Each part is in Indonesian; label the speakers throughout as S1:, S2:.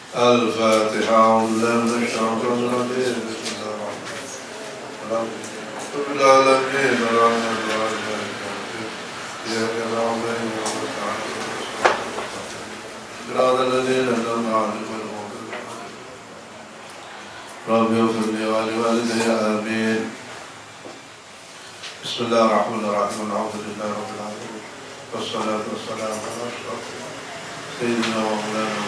S1: الفاتحة. أعوذ بالله من الشيطان الرجيم. بسم الله الرحمن الرحيم. رب العالمين الرحمن الرحيم إياك نعبد وإياك نستعين صراط الذين أنعمت عليهم غير المغضوب عليهم رب اغفر لي ولوالدي آمين. بسم الله الرحمن الرحيم. الحمد لله رب العالمين والصلاة والسلام على أشرف سيدنا ومولانا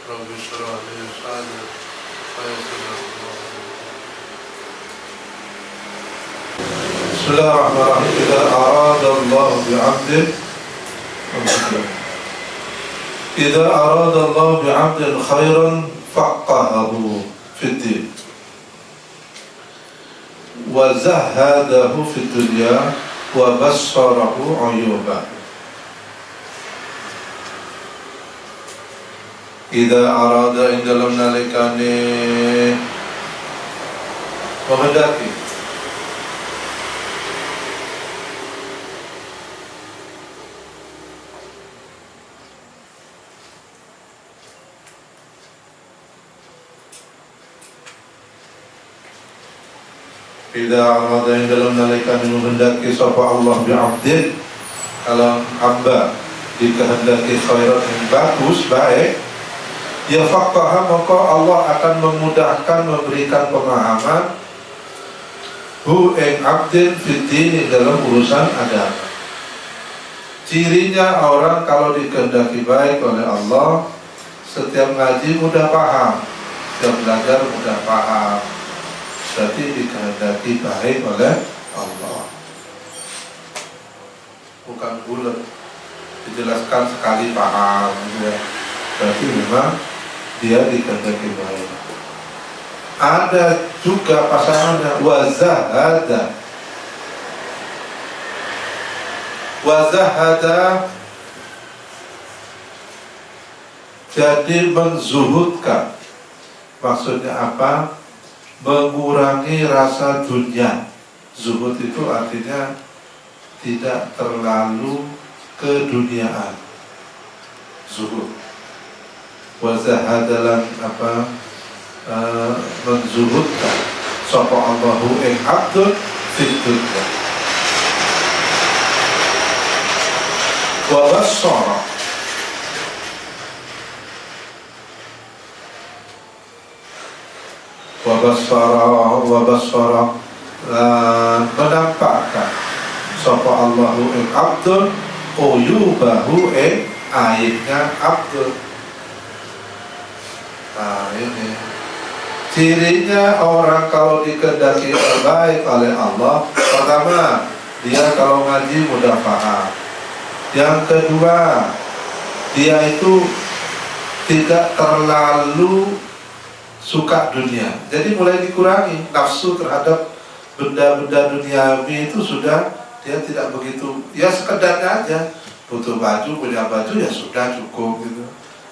S1: رب اشرح لي صدري ويسر لي أمري. بسم الله الرحمن الرحيم. إذا أراد الله بعبد إذا أراد الله بعبد خيرا فقهه في الدين وزهده في الدنيا وبصره عيوبه. Idza arada in dalam nalikane menghendaki Idza arada in dalam nalikane menghendaki sapa Allah bi'abdin alam hamba dikehendaki khairan yang bagus baik, ya faqaha, maka Allah akan memudahkan memberikan pemahaman hu ing abdin fiddin dalam urusan agama. Cirinya orang kalau dikehendaki baik oleh Allah, setiap ngaji mudah paham, setiap belajar mudah paham, berarti dikehendaki baik oleh Allah. Bukan bulat, dijelaskan sekali paham ya. Berarti memang dia dikehendaki baik. Ada juga pasangannya wazahada. Wazahada jadi menzuhudkan. Maksudnya apa? Mengurangi rasa dunia. Zuhud itu artinya tidak terlalu keduniaan. Zuhud. Wazahadalan menzuhudkan sapa Allahu ing abdun fid dunya wa bassara menampakkan sapa Allahu ing abdun uyubahu ing aibnya abdun. Nah ini cirinya orang kalau dikehendaki baik oleh Allah. Pertama, dia kalau ngaji mudah paham. Yang kedua, dia itu tidak terlalu suka dunia. Jadi mulai dikurangi nafsu terhadap benda-benda duniawi itu sudah, dia tidak begitu, ya sekedarnya aja. Butuh baju, punya baju ya sudah cukup gitu.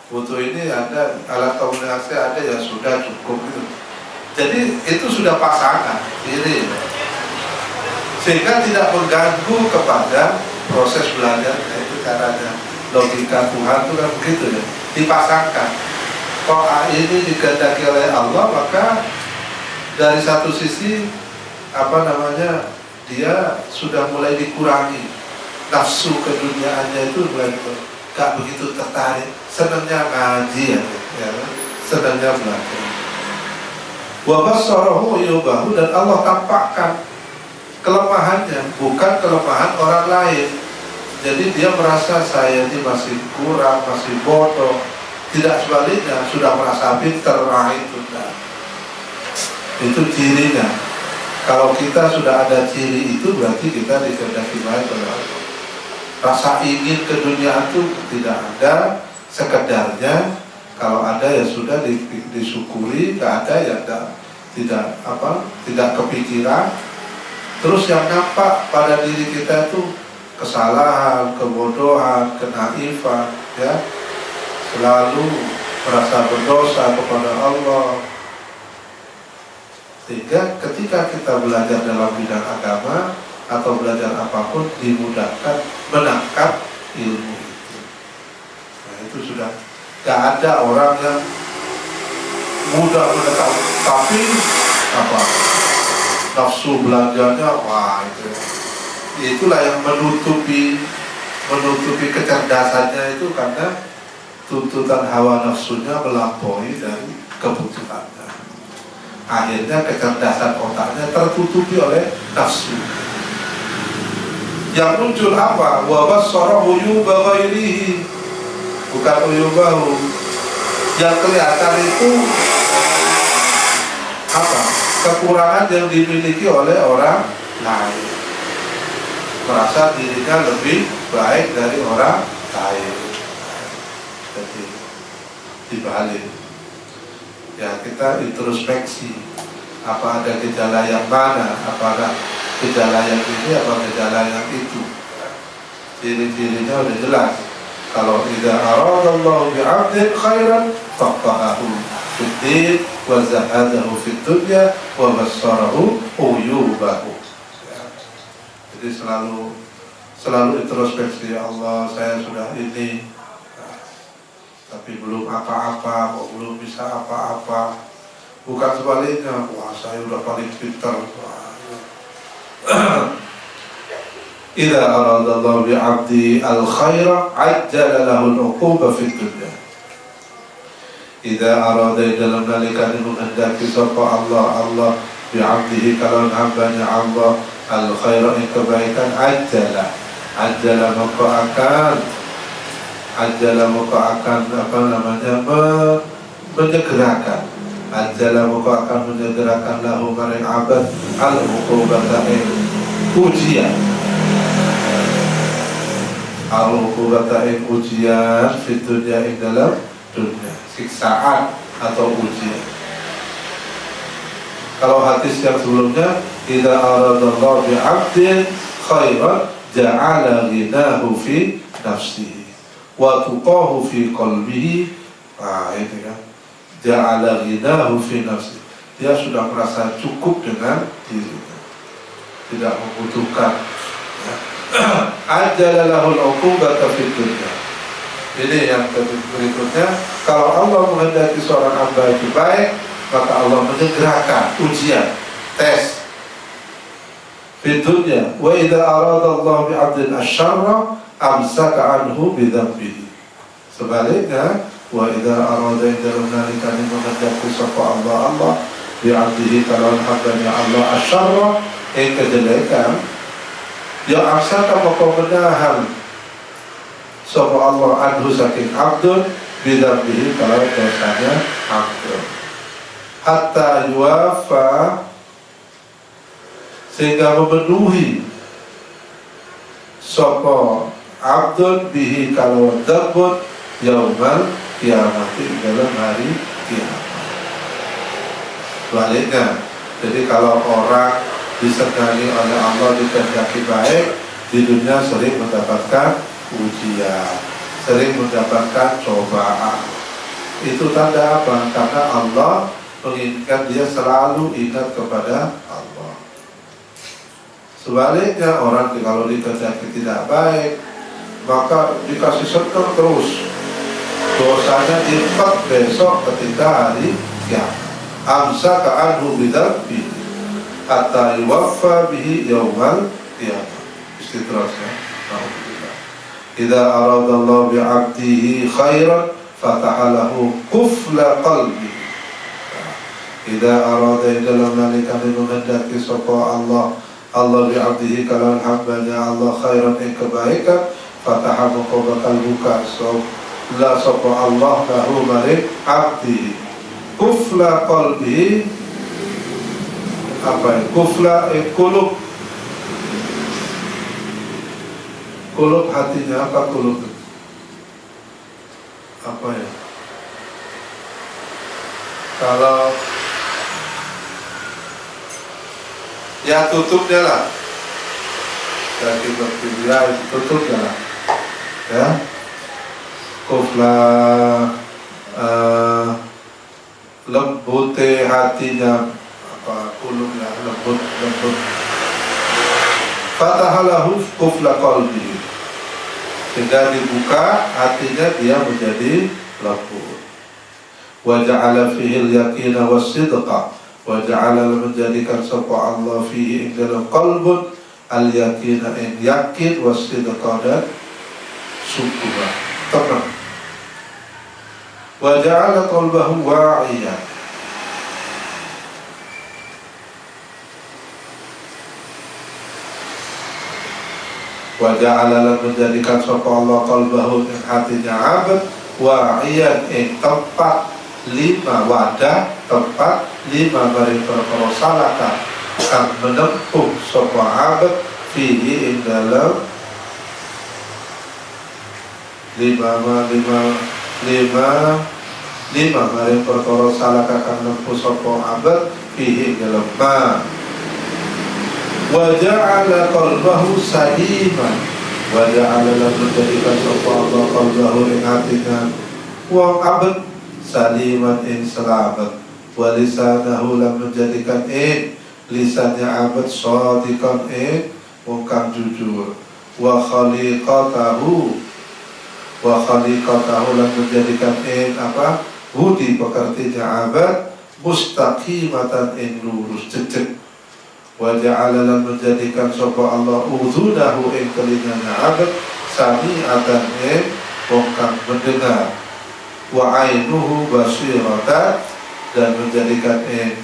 S1: Butuh ini ada, alat komunikasi ada ya sudah cukup gitu. Jadi itu sudah pasangan diri, sehingga tidak mengganggu kepada proses belajar. Itu caranya logika Tuhan itu kan begitu ya, dipasangkan. Kalau ini dikehendaki oleh Allah, maka dari satu sisi dia sudah mulai dikurangi nafsu keduniaannya, itu mulai gak begitu tertarik, senangnya ngaji ya, senangnya belajar. Wa bassarahu yubahu, dan Allah tampakkan kelemahannya, bukan kelemahan orang lain. Jadi dia merasa saya ini masih kurang, masih bodoh. Tidak, sebaliknya sudah merasa pintar. Itu cirinya. Kalau kita sudah ada ciri itu, berarti kita dikehendaki baik oleh Allah. Rasa ingin keduniaan itu tidak ada, sekedarnya. Kalau ada ya sudah disyukuri, tidak ada ya tidak kepikiran. Terus yang nampak pada diri kita itu kesalahan, kebodohan, kenaifan, ya, selalu merasa berdosa kepada Allah. Sehingga ketika kita belajar dalam bidang agama atau belajar apapun, dimudahkan menangkap ilmu itu. Nah itu sudah gak ada orang yang mudah menangkap, tapi apa nafsu belanjanya, wah itu itulah yang menutupi kecerdasannya itu, karena tuntutan hawa nafsunya melampaui dari kebutuhannya. Akhirnya kecerdasan otaknya tertutupi oleh nafsu. Yang muncul apa? Wa bassarahu uyuba ghairihi, bukan uyubahu. Yang kelihatan itu apa? Kekurangan yang dimiliki oleh orang lain. Merasa dirinya lebih baik dari orang lain. Jadi dibalik. Ya kita introspeksi. Apa ada gejala yang mana? Apakah gejala yang ini apa gejala yang itu? Ciri-cirinya udah jelas. Kalau idza aradallahu bi'abdin khairan faqahahu fid-din wa zahadahu fid-dunya wa bassarahu uyubahu. Jadi selalu introspeksi, ya Allah saya sudah ini, tapi belum apa-apa, kok belum bisa apa-apa. Bukan sebaliknya, wah saya udah paling pintar. Idza aradallahu bi'abdi al-khaira ajjala lahu al-uquba fid dunya. Idza arada dalam nalikan menghendaki sapa Allah bi'abdihi kalau hambanya Allah al-khaira yang kebaikan, ajjala maka akan apa namanya menyegerakan, ajjala maka akan menyegerakan lahu maring abad al-uqubata ujian, al-uqubata ujian fi dunya ing dalam dunia, siksaan atau ujian. Kalau hadis yang sebelumnya, idza aradallahu bi'abdin khairan ja'ala ghinahu fi nafsihi wa tuqahu fi qalbihi. Itu kan, ja'ala ghinahu fi nafsihi, dia sudah merasa cukup dengan dirinya, tidak membutuhkan. Ajjala lahul uqubata fid dunya. Ini yang berikutnya, kalau Allah menghendaki seorang hamba itu baik, maka Allah menyegerakan ujian, tes di dunia. Wa idza arada Allah bi 'abdin asy-syarra amsaka anhu bi dzambihi. Sebaliknya, wa idza arada dalam nalikan menghendaki sapa Allah bi 'abdihi kalau hambanya Allah asy-syarra kejelekan, ya amsaka maka menahan sapa Allah anhu saking abdun bi dzambihi kalau dosanya abdun, hatta yuwafa sehingga memenuhi sapa abdun bihi kalau dzambun yaumal kiamati dalam hari kiamat. Baliknya, jadi kalau orang disegani oleh Allah dikehendaki baik, di dunia sering mendapatkan ujian, sering mendapatkan cobaan. Itu tanda apa? Karena Allah menginginkan dia selalu ingat kepada Allah. Sebaliknya, orang kalau dikehendaki tidak baik, maka dikasih senang terus, dosanya lipat besok ketika hari kiamat. Amsaka anhu bidzambi hatta yuwaffa bihi yaumal qiyamah. Istidrajnya. Idza aradallahu bi'abdihi khairan fataha lahu qufla qalbi. Idza arada dalam nalikan menghendaki sapa Allah bi'abdihi kalau hambanya Allah khairan yang kebaikan, fataha maka bakal buka sapa Allah lahu maring abdihi kufla qalbi. Apa ya? Kufla kulub hatinya, apa kulub? Apa ya? Kalau ya tutupnya lah, dari berpindah itu tutupnya lah, ya. Kufla lembute hatinya kulub yang lembut. Fatahalahu kufla qalbihi, sehingga dibuka hatinya dia menjadi lembut. Wa ja'ala fihi al-yaqina was-sidqa, wa ja'ala, menjadikan sapa Allah fihi ing dalam qalbun al-yaqina ing yakin, was-sidqa dan sungguh tenang. Wa ja'ala qalbahu wa'iyan, wa ja'ala, menjadikan sapa Allah qalbahu ing hatinya abad wa'iyan ing tempat lima wadah, tempat lima bari perkara salaka kang menempuh sapa abad fihi ing dalam lima bari perkara salaka kang menempuh sapa abad fihi ing dalam ma. Wa ja'ala qalbahu saliman, wa ja'ala, menjadikan sapa Allah qalbahu ing hatinya wong abad saliman ing selamat, wa lisanahu, lan menjadikan lisannya abad shadiqan ing wong kang jujur, wa khaliqatahu, lan menjadikan budi pekertinya abad mustaqimatan ing lurus jejeg, wa ja'ala, lan menjadikan sapa Allah udhunahu ing telinganya abad sami'atan ing wong kang mendengar, wa ainuhu basiratan, dan menjadikan ing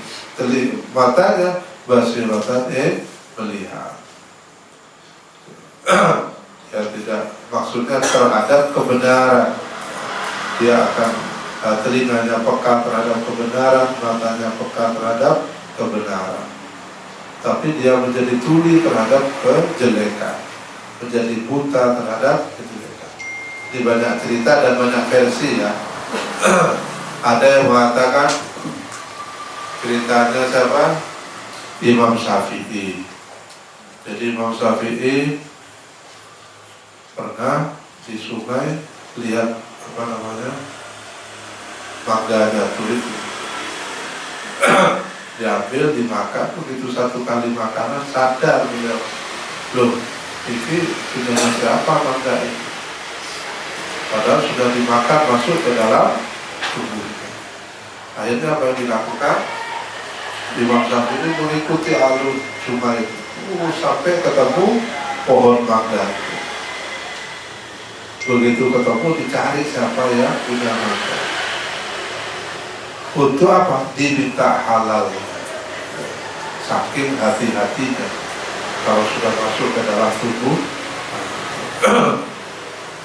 S1: matanya basiratan ing melihat. Ya, tidak, maksudnya terhadap kebenaran, dia akan telinganya peka terhadap kebenaran, matanya peka terhadap kebenaran. Tapi dia menjadi tuli terhadap kejelekan, menjadi buta terhadap kejelekan. Di banyak cerita dan banyak versi ya. Ada yang mengatakan ceritanya siapa? Imam Syafi'i. Jadi Imam Syafi'i pernah di sungai lihat mangga jatuh itu. Diambil, dimakan, begitu satu kali makanan sadar beliau, loh ini punya siapa mangga ini? Padahal sudah dimakan masuk ke dalam tubuhnya. Akhirnya apa yang dilakukan? Imam Syafi'i mengikuti alur sungai itu sampai ketemu pohon mangga. Begitu ketemu, dicari siapa yang punya mangga. Untuk apa? Diminta halal. Saking hati-hatinya kalau sudah masuk ke dalam tubuh.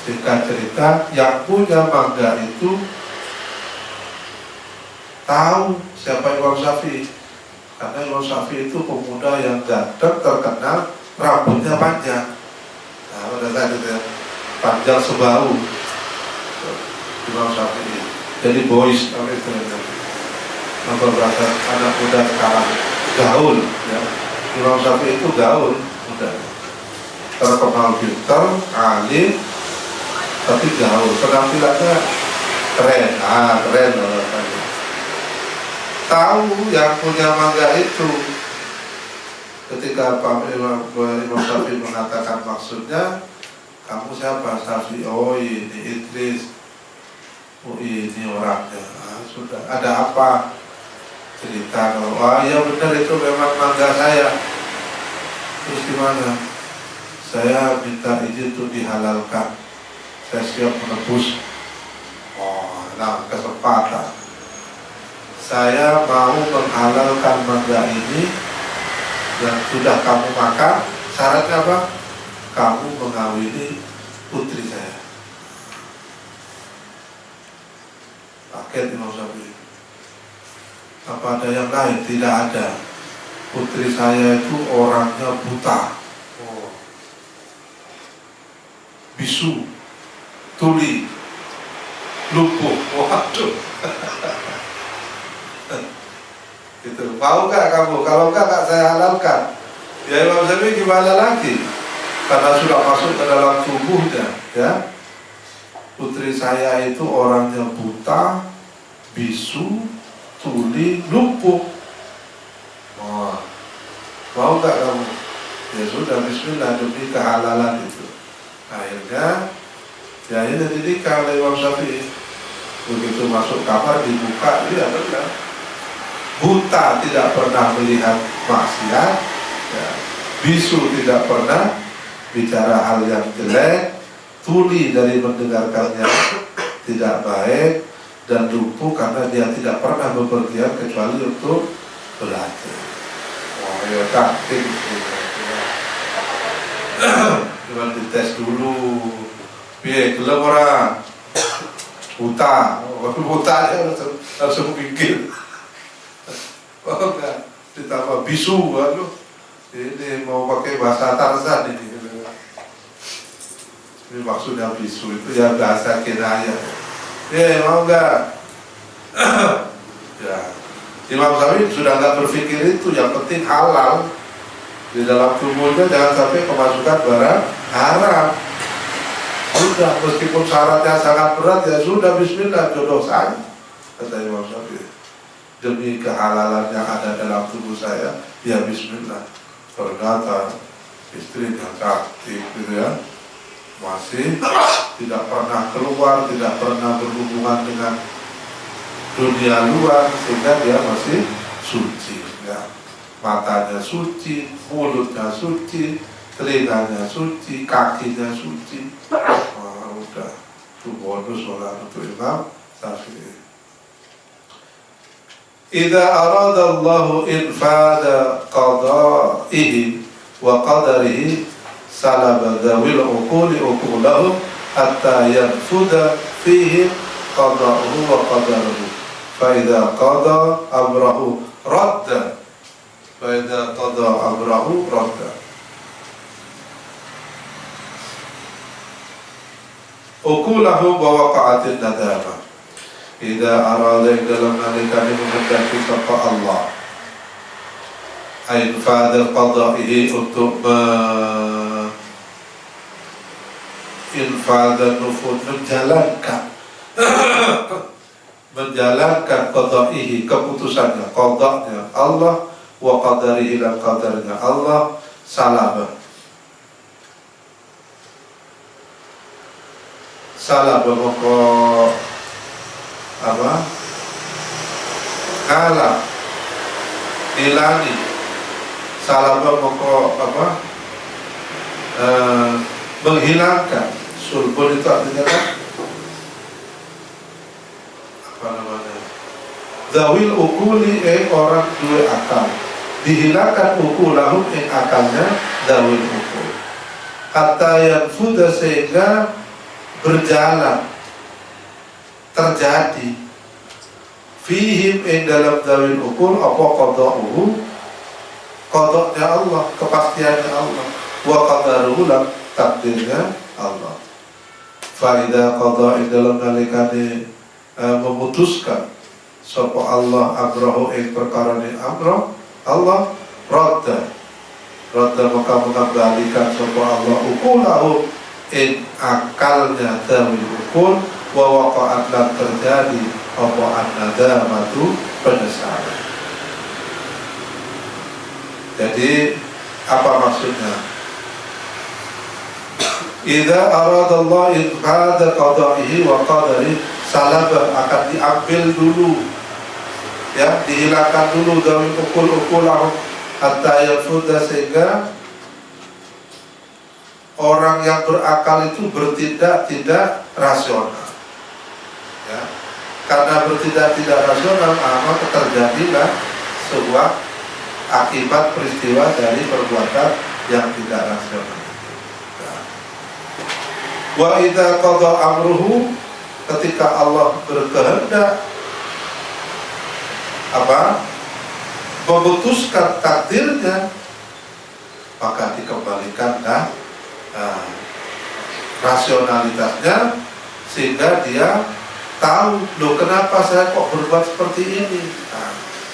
S1: Singkat cerita, yang punya mangga itu tahu siapa Imam Syafi'i, karena Imam Syafi'i itu pemuda yang ganteng, terkenal, rambutnya panjang. Nah, pada saat itu ya, panjang sebau Imam Syafi'i. Jadi boys, apa itu nomor berasa anak muda sekarang gaul ya. Imam Syafi'i itu gaul, muda, terkenal pintar, alim, tapi gaul, penampilannya keren, keren loh. Tahu yang punya mangga itu. Ketika Pak Imam Syafi'i mengatakan maksudnya, kamu siapa? Syafi'i, oh ini Idris, oh ini orangnya. Sudah, ada apa? Cerita kalau, ya benar itu memang mangga saya. Terus gimana? Saya minta izin untuk dihalalkan. Saya siap menebus. Oh, nah kesempatan. Saya mau menghalalkan mangga ini yang sudah kamu makan. Syaratnya apa? Kamu mengawini putri saya. Paket Imam Syafi'i. Apa ada yang lain? Tidak ada. Putri saya itu orangnya buta, bisu, tuli, lumpuh. Waduh. Gitu. Mau gak kamu? Kalau gak saya halalkan. Ya Imam Syafi'i gimana lagi? Karena sudah masuk ke dalam tubuhnya, ya. Putri saya itu orangnya buta, bisu, tuli, lumpuh. bismillah demi kehalalan itu. Akhirnya ya ini dididik oleh Imam Syafi'i. Begitu masuk kamar dibuka, dia benar. Buta tidak pernah melihat maksiat, ya. Bisu tidak pernah bicara hal yang jelek, tuli dari mendengarkannya tidak baik, dan lumpuh karena dia tidak pernah bepergian kecuali untuk belajar. Wah, ya taktik. Cuma dites dulu. Biar gelap orang buta, buta dia langsung pikir. Oh enggak, ditambah bisu, waduh, ini mau pakai bahasa Tarzan ini. Ini maksudnya bisu itu ya bahasa kinayah. Mau enggak? Ya, Imam Syafi'i sudah enggak berpikir itu, yang penting halal di dalam tubuhnya, jangan sampai kemasukan barang haram. Sudah, meskipun syaratnya sangat berat, ya sudah, bismillah, jodoh saya, kata Imam Syafi'i. Demi kehalalan yang ada dalam tubuh saya, ya bismillah. Ternyata istrinya cantik gitu ya, masih tidak pernah keluar, tidak pernah berhubungan dengan dunia luar, sehingga dia masih suci ya. Matanya suci, mulutnya suci, telinganya suci, kakinya suci. Wah, udah, itu bonus sholat untuk Imam Syafi'i. Idza arada Allahu infada qada'ihi wa qadarihi salaba dzawil uquli uqulahum hatta yanfuda fihi qada'uhu wa qadaruhu fa idza qada amrahu radda fa idza qada amrahu radda. Uqulahum wa waqa'atin nadamah. Idza arada dalam nalikane menghendaki sapa Allah infada qada'ihi, untuk infada nufud, menjalankan qada'ihi, keputusannya, qada'nya Allah, wa qadarihi, dan qadarnya Allah, salabah moko apa? Kalah, ilani, salabah moko apa? Menghilangkan. Sulbun itu artinya apa namanya? Zawil ukuli, orang dua akal. Dihilangkan ukulahum, akalnya zawil ukul. Hatta yanfuda, sehingga berjalan, terjadi fihim, dalam zawil ukul, apa qada'uhu, qada'nya Allah, kepastiannya Allah, wa qadaruhu, takdirnya Allah. Faidah qada, dalam nalikane memutuskan sapa Allah amrahu, perkara ni amrah Allah, radda maka mengembalikan sapa Allah ukulahu, akalnya zawil ukul, wa waqa'at, lan terjadi apa an-nadamatu, penyesalan. Jadi apa maksudnya? Idza arada Allah infada qada'ihi wa qadari, salabah, akan diambil dulu ya, dihilangkan dulu zawil ukul-ukulah hatta yafuda, sehingga orang yang berakal itu bertindak tidak rasional ya. Karena bertindak tidak rasional, maka terjadilah sebuah akibat peristiwa dari perbuatan yang tidak rasional ya. Wa idza qada amruhu, ketika Allah berkehendak apa? Memutuskan takdirnya, maka dikembalikan rasionalitasnya, sehingga dia tahu, loh kenapa saya kok berbuat seperti ini.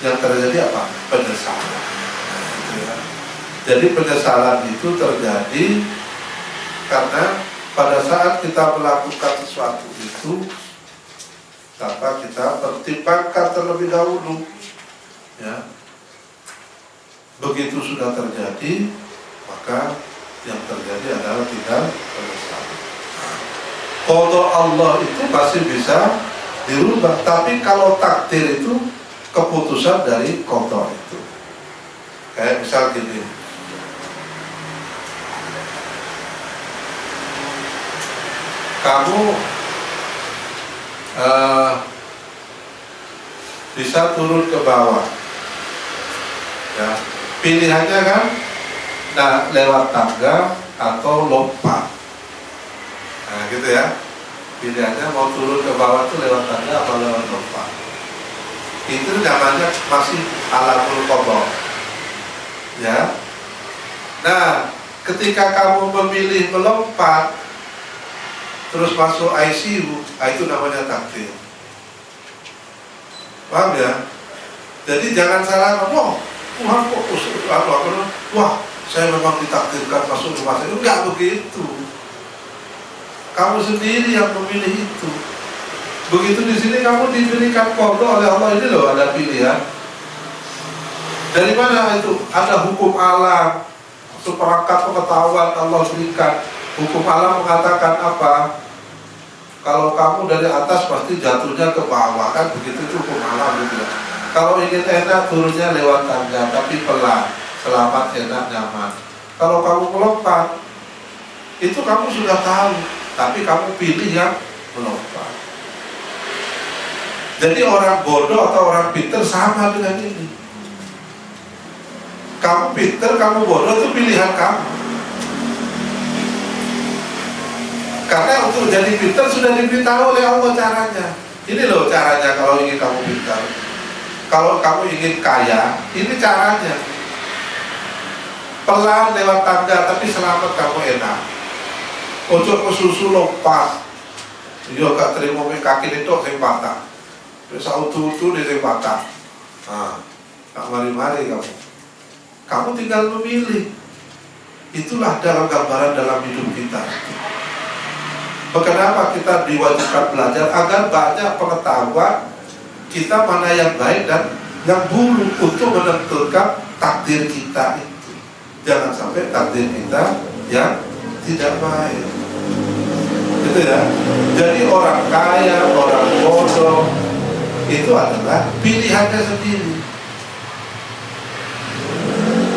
S1: Yang terjadi apa? Penyesalan. Ya. Jadi penyesalan itu terjadi karena pada saat kita melakukan sesuatu itu tanpa kita pertimbangkan terlebih dahulu ya. Begitu sudah terjadi, maka yang terjadi adalah tinggal penyesalan. Qada Allah itu masih bisa dirubah, tapi kalau takdir itu keputusan dari qada itu. Kayak misal gini, kamu bisa turun ke bawah, ya pilihannya kan, nah lewat tangga atau lompat, nah gitu ya, pilihannya mau turun ke bawah itu lewat tangga atau lewat lompat. Itu namanya masih alamul qada, ya. Nah ketika kamu memilih melompat terus masuk ICU, itu namanya takdir. Paham ya? Jadi jangan salah, wah saya memang ditakdirkan masuk rumah sakit. Enggak begitu. Kamu sendiri yang memilih itu. Begitu di sini kamu diberikan qada oleh Allah, ini loh ada pilihan. Dari mana itu? Ada hukum alam, seperangkat pengetahuan Allah berikan. Hukum alam mengatakan apa? Kalau kamu dari atas pasti jatuhnya ke bawah, kan begitu itu hukum alam gitu. Kalau ingin enak turunnya lewat tangga, tapi pelan, selamat, enak, nyaman. Kalau kamu melompat, itu kamu sudah tahu, tapi kamu pilih yang melompat. Jadi orang bodoh atau orang pintar sama dengan ini. Kamu pintar, kamu bodoh itu pilihan kamu. Karena untuk jadi pintar sudah diberitahu oleh Allah caranya. Ini loh caranya kalau ingin kamu pintar. Kalau kamu ingin kaya, ini caranya. Pelan lewat tangga, tapi selamat kamu enak. Ojo ke susu lompat. Yo gak terima kaki itu sing patah. Wis auto-auto sing patah. Nah, gak mari-mari kamu. Kamu tinggal memilih. Itulah dalam gambaran dalam hidup kita. Kenapa kita diwajibkan belajar? Agar banyak pengetahuan kita mana yang baik dan yang buruk untuk menentukan takdir kita itu. Jangan sampai takdir kita yang tidak baik. Gitu ya. Jadi orang kaya, orang bodoh itu adalah pilihannya sendiri.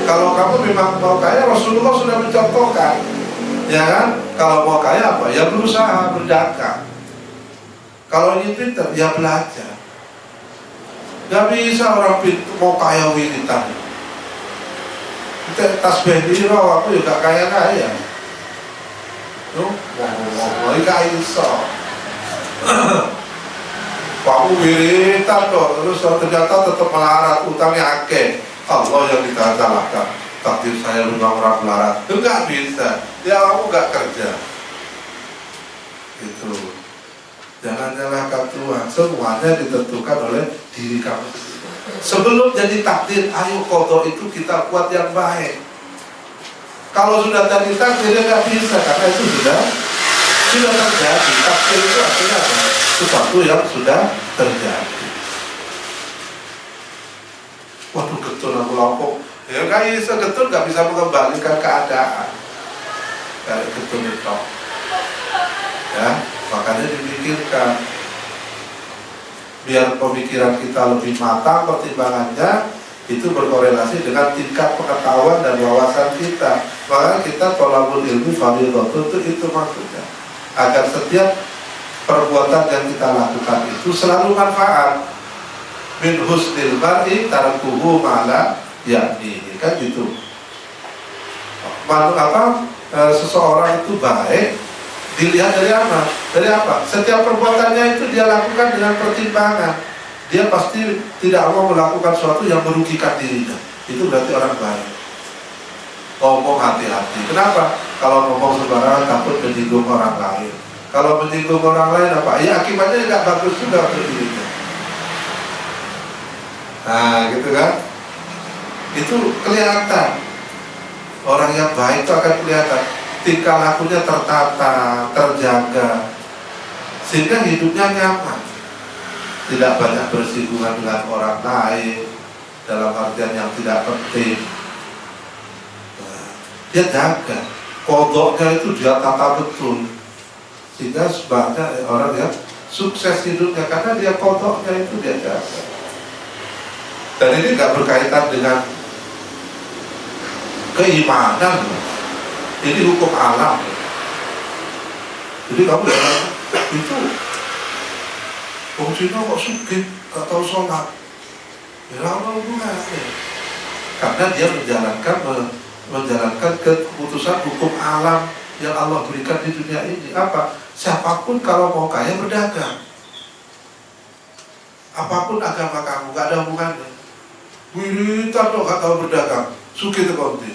S1: Kalau kamu memang mau kaya, Rasulullah sudah mencontohkan, ya kan? Kalau mau kaya apa? Ya berusaha, berdagang. Kalau ingin pintar, ya belajar. Gak bisa orang pintar mau kaya wiritan. Kita tasbih biro, aku juga kaya-kaya. Tuh, ngomong-ngomong, gak iso. Kamu wiritan kok, terus ternyata tetap melarat, utangnya akeh. Allah yang kita salahkan. Takdir saya rumah orang melarat. Itu gak bisa. Ya kamu gak kerja. Itu. Jangan nyalahkan Tuhan. Semuanya ditentukan oleh diri kamu. Sebelum jadi takdir, ayo qada itu kita buat yang baik. Kalau sudah jadi takdir, ya gak bisa. Karena itu sudah terjadi. Takdir itu artinya apa? Sesuatu yang sudah terjadi. Waduh, getun aku lampung. Ya gak bisa, getun gak bisa mengembalikan keadaan. Kayak getun itu. Ya, makanya dipikirkan. Biar pemikiran kita lebih matang, pertimbangannya itu berkorelasi dengan tingkat pengetahuan dan wawasan kita. Maka kita tolabul ilmi fadhilatun, itu maksudnya. Agar setiap perbuatan yang kita lakukan itu selalu manfaat. Min husnil mar'i tarkuhu ma'la yakni, kan gitu. Seseorang itu baik dilihat dari apa? Dari apa? Setiap perbuatannya itu dia lakukan dengan pertimbangan. Dia pasti tidak mau melakukan sesuatu yang merugikan dirinya. Itu berarti orang baik. Ngomong hati-hati. Kenapa? Kalau ngomong sembarangan takut menyinggung orang lain. Kalau menyinggung orang lain apa? Ya akibatnya tidak bagus juga untuk dirinya. Nah gitu kan. Itu kelihatan. Orang yang baik itu akan kelihatan. Tingkah lakunya tertata, terjaga, sehingga hidupnya nyaman. Tidak banyak bersinggungan dengan orang lain dalam artian yang tidak penting. Nah, dia jaga. kodoknya itu dia tata betul, sehingga banyak orang yang sukses hidupnya karena dia kodoknya itu dia jaga. Dan ini nggak berkaitan dengan keimanan, ini hukum alam. Jadi kamu jangan itu Cina kok sugih, gak tahu sholat, ya Allah hubungannya, karena dia menjalankan keputusan hukum alam yang Allah berikan di dunia ini. Apa? Siapapun kalau mau kaya berdagang, apapun agama kamu, gak ada hubungannya. Wirita dong gak tahu berdagang, sugih itu konti.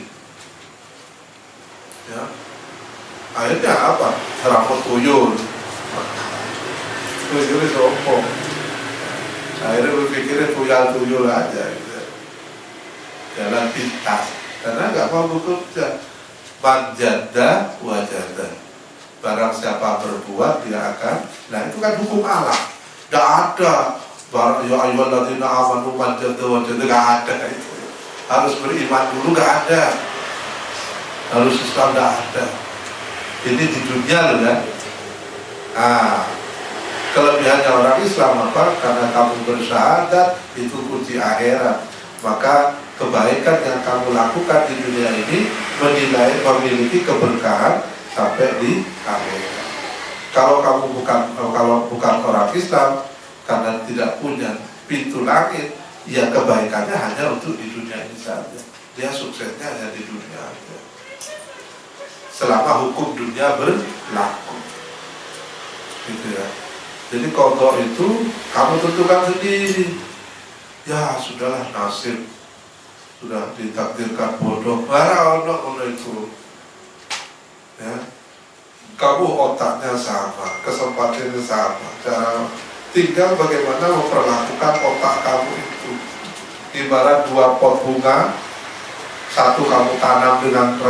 S1: Ya, akhirnya apa? Rambut tuyul, tuyul sombong. Akhirnya berpikirnya tuyul aja gitu. Jalan pintas karena nggak mau bekerja. Manjada wajada, barang siapa berbuat dia akan. Nah itu kan hukum alam. Nggak ada barang ya ayyuhalladzina amanu manjada wajada, nggak ada itu. Harus beriman dulu, nggak ada. Harus Islam, nggak ada. Ini di dunia loh ya. Kelebihannya orang Islam apa? Karena kamu bersyahadat itu kunci akhirat. Maka kebaikan yang kamu lakukan di dunia ini memiliki keberkahan sampai di akhirat. Kalau kamu bukan orang Islam, karena tidak punya pintu langit, ya kebaikannya hanya untuk di dunia ini saja. Dia suksesnya hanya di dunia saja. Selama hukum dunia berlaku, gitu ya. Jadi kodok itu kamu tentukan sendiri. Ya sudahlah, nasib sudah ditakdirkan bodoh, marah ono itu. Ya, kamu otaknya sama, kesempatannya sama, cara tinggal bagaimana memperlakukan otak kamu itu. Ibarat dua pot bunga, satu kamu tanam dengan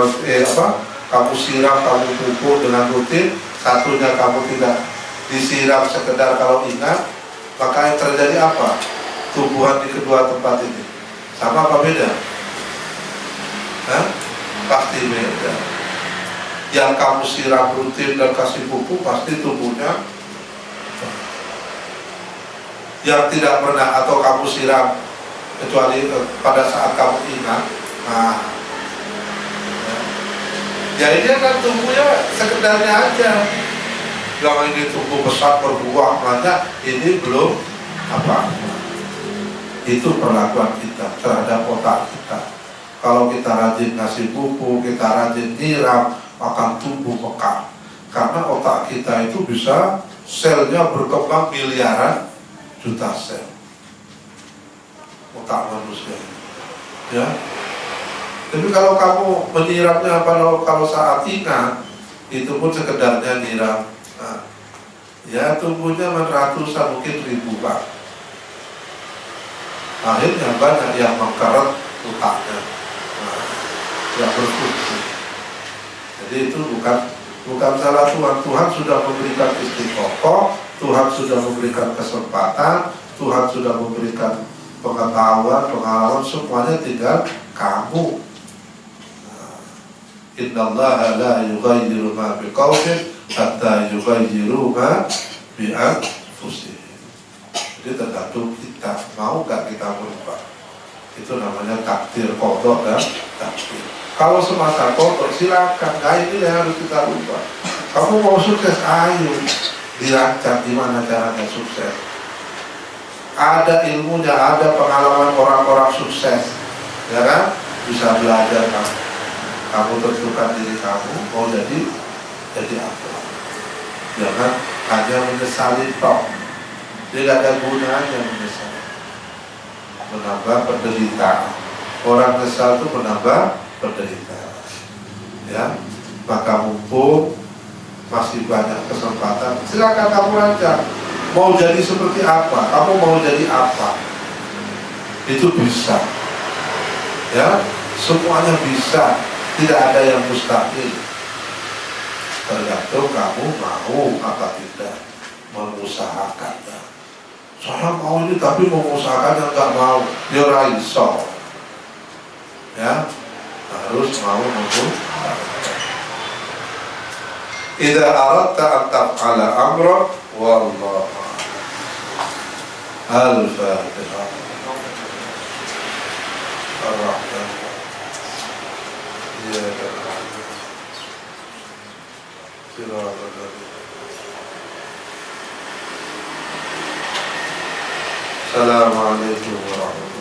S1: kamu siram, kamu pupuk dengan rutin, satunya kamu tidak disiram sekedar kalau ingat, maka yang terjadi apa? Tumbuhan di kedua tempat ini sama apa beda? Pasti beda. Yang kamu siram rutin dan kasih pupuk pasti tumbuhnya. Yang tidak pernah atau kamu siram kecuali pada saat kamu ingat, ya ini kan tumbuhnya sekedarnya aja. Yang ini tumbuh besar berbuah banyak, ini belum apa. Itu perlakuan kita terhadap otak kita. Kalau kita rajin ngasih pupuk, kita rajin nyiram, akan tumbuh mekar. Karena otak kita itu bisa selnya berkembang miliaran juta sel. Otak manusia, ya. Tapi kalau kamu menyiramnya kalau saat ingat, itu pun sekedarnya nyiram. Ya tumbuhnya ratusan mungkin ribuan. Akhirnya banyak yang mengkeret otaknya, yang berfungsi. Jadi itu bukan salah Tuhan. Tuhan sudah memberikan istiqomah, Tuhan sudah memberikan kesempatan, Tuhan sudah memberikan pengetahuan, pengalaman, semuanya tinggal kamu. Innallaha la yughayyiru ma biqaumin hatta yughayyiru ma bi anfusihim. Jadi tergantung kita, mau gak kita berubah. Itu namanya takdir kodok dan takdir. Kalau semasa kodok silakan, ini yang harus kita ubah. Kamu mau sukses, ayo dirancang gimana caranya sukses. Ada ilmunya, ada pengalaman orang-orang sukses, ya kan? Bisa belajar kamu. Kamu tentukan diri kamu mau jadi apa. Jangan hanya menyesali tok. Dia tidak ada gunanya menyesal, menambah penderitaan. Orang nyesal itu menambah penderitaan. Ya, maka mumpung masih banyak kesempatan, silakan kamu rancang. Mau jadi seperti apa? Kamu mau jadi apa? Itu bisa. Ya, semuanya bisa. Tidak ada yang mustahil. Tergantung kamu mau apa tidak mengusahakannya. Saya mau ini tapi mengusahakan yang nggak mau, dia raiso. Ya, harus mau mengusahakan. idza aradta an taf'ala amra wallahu al-Fatihah. Ar-Rahman. Ya Allah. Assalamualaikum warahmatullahi wabarakatuh.